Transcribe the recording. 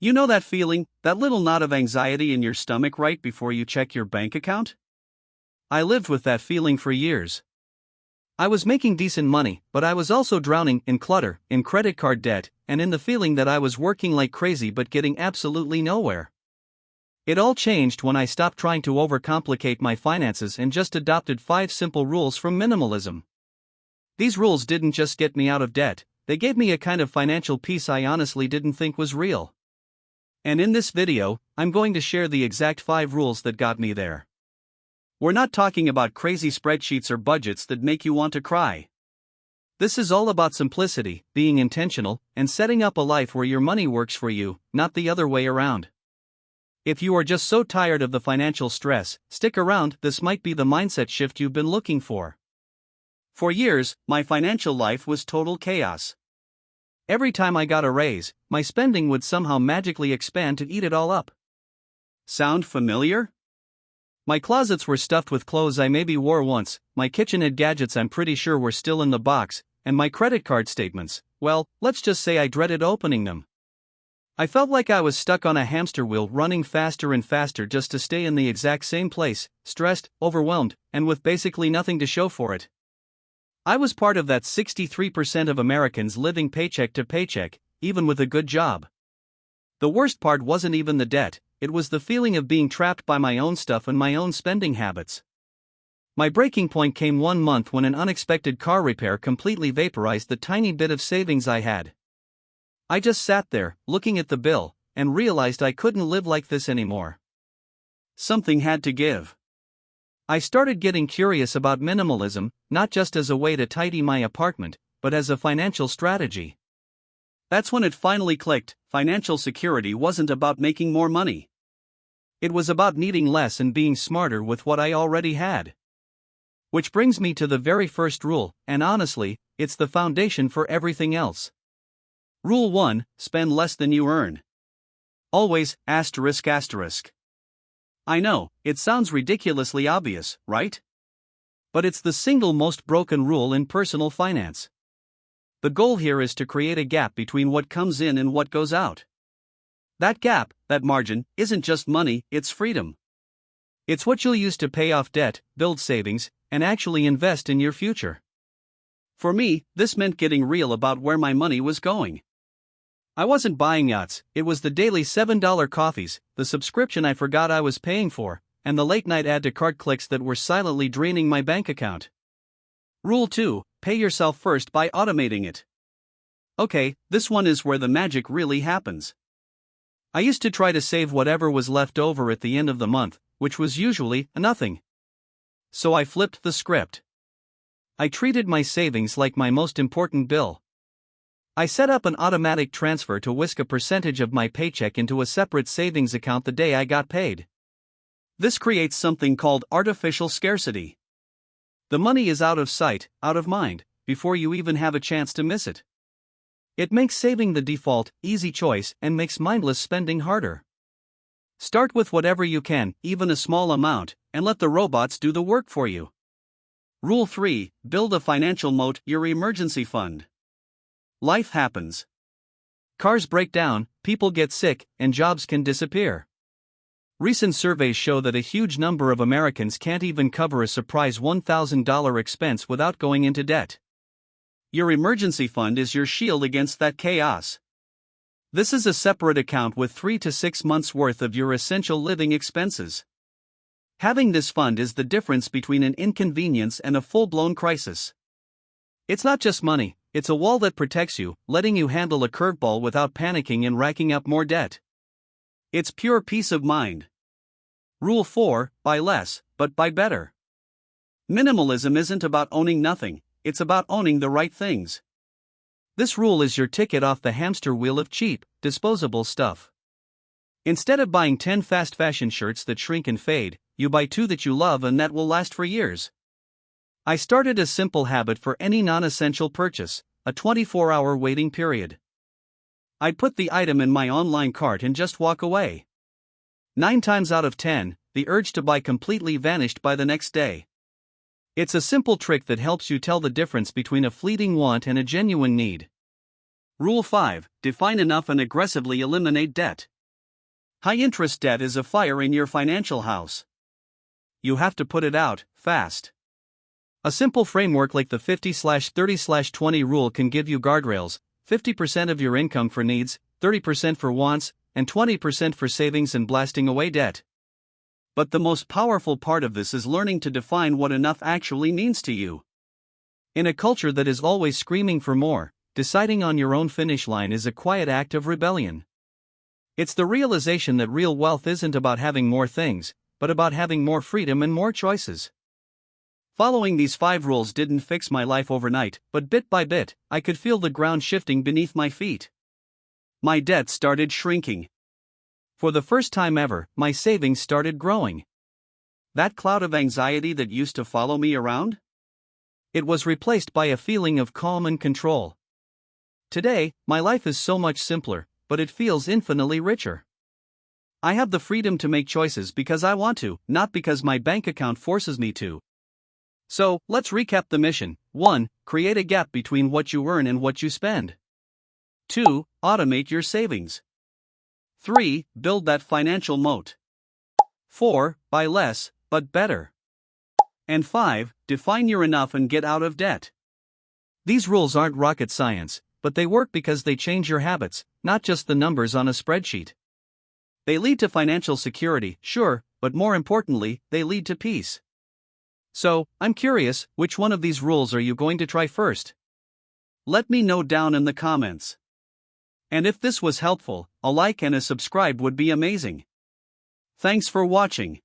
You know that feeling, that little knot of anxiety in your stomach right before you check your bank account? I lived with that feeling for years. I was making decent money, but I was also drowning in clutter, in credit card debt, and in the feeling that I was working like crazy but getting absolutely nowhere. It all changed when I stopped trying to overcomplicate my finances and just adopted 5 simple rules from minimalism. These rules didn't just get me out of debt, they gave me a kind of financial peace I honestly didn't think was real. And in this video, I'm going to share the exact 5 rules that got me there. We're not talking about crazy spreadsheets or budgets that make you want to cry. This is all about simplicity, being intentional, and setting up a life where your money works for you, not the other way around. If you are just so tired of the financial stress, stick around, this might be the mindset shift you've been looking for. For years, my financial life was total chaos. Every time I got a raise, my spending would somehow magically expand to eat it all up. Sound familiar? My closets were stuffed with clothes I maybe wore once, my KitchenAid gadgets I'm pretty sure were still in the box, and my credit card statements, well, let's just say I dreaded opening them. I felt like I was stuck on a hamster wheel running faster and faster just to stay in the exact same place, stressed, overwhelmed, and with basically nothing to show for it. I was part of that 63% of Americans living paycheck to paycheck, even with a good job. The worst part wasn't even the debt, it was the feeling of being trapped by my own stuff and my own spending habits. My breaking point came one month when an unexpected car repair completely vaporized the tiny bit of savings I had. I just sat there, looking at the bill, and realized I couldn't live like this anymore. Something had to give. I started getting curious about minimalism, not just as a way to tidy my apartment, but as a financial strategy. That's when it finally clicked, financial security wasn't about making more money. It was about needing less and being smarter with what I already had. Which brings me to the very first rule, and honestly, it's the foundation for everything else. Rule 1, spend less than you earn. Always, asterisk asterisk. I know, it sounds ridiculously obvious, right? But it's the single most broken rule in personal finance. The goal here is to create a gap between what comes in and what goes out. That gap, that margin, isn't just money, it's freedom. It's what you'll use to pay off debt, build savings, and actually invest in your future. For me, this meant getting real about where my money was going. I wasn't buying yachts, it was the daily $7 coffees, the subscription I forgot I was paying for, and the late-night add-to-cart clicks that were silently draining my bank account. Rule 2, pay yourself first by automating it. Okay, this one is where the magic really happens. I used to try to save whatever was left over at the end of the month, which was usually nothing. So I flipped the script. I treated my savings like my most important bill. I set up an automatic transfer to whisk a percentage of my paycheck into a separate savings account the day I got paid. This creates something called artificial scarcity. The money is out of sight, out of mind, before you even have a chance to miss it. It makes saving the default, easy choice and makes mindless spending harder. Start with whatever you can, even a small amount, and let the robots do the work for you. Rule 3, build a financial moat, your emergency fund. Life happens. Cars break down, people get sick, and jobs can disappear. Recent surveys show that a huge number of Americans can't even cover a surprise $1,000 expense without going into debt. Your emergency fund is your shield against that chaos. This is a separate account with 3 to 6 months' worth of your essential living expenses. Having this fund is the difference between an inconvenience and a full-blown crisis. It's not just money, it's a wall that protects you, letting you handle a curveball without panicking and racking up more debt. It's pure peace of mind. Rule 4, buy less, but buy better. Minimalism isn't about owning nothing, it's about owning the right things. This rule is your ticket off the hamster wheel of cheap, disposable stuff. Instead of buying 10 fast fashion shirts that shrink and fade, you buy 2 that you love and that will last for years. I started a simple habit for any non-essential purchase, a 24-hour waiting period. I'd put the item in my online cart and just walk away. 9 times out of 10, the urge to buy completely vanished by the next day. It's a simple trick that helps you tell the difference between a fleeting want and a genuine need. Rule 5, define enough and aggressively eliminate debt. High interest debt is a fire in your financial house. You have to put it out, fast. A simple framework like the 50/30/20 rule can give you guardrails: 50% of your income for needs, 30% for wants, and 20% for savings and blasting away debt. But the most powerful part of this is learning to define what enough actually means to you. In a culture that is always screaming for more, deciding on your own finish line is a quiet act of rebellion. It's the realization that real wealth isn't about having more things, but about having more freedom and more choices. Following these 5 rules didn't fix my life overnight, but bit by bit, I could feel the ground shifting beneath my feet. My debt started shrinking. For the first time ever, my savings started growing. That cloud of anxiety that used to follow me around? It was replaced by a feeling of calm and control. Today, my life is so much simpler, but it feels infinitely richer. I have the freedom to make choices because I want to, not because my bank account forces me to. So, let's recap the mission. 1. Create a gap between what you earn and what you spend. 2. Automate your savings. 3. Build that financial moat. 4. Buy less, but better. And 5. Define your enough and get out of debt. These rules aren't rocket science, but they work because they change your habits, not just the numbers on a spreadsheet. They lead to financial security, sure, but more importantly, they lead to peace. So, I'm curious, which one of these rules are you going to try first? Let me know down in the comments. And if this was helpful, a like and a subscribe would be amazing. Thanks for watching.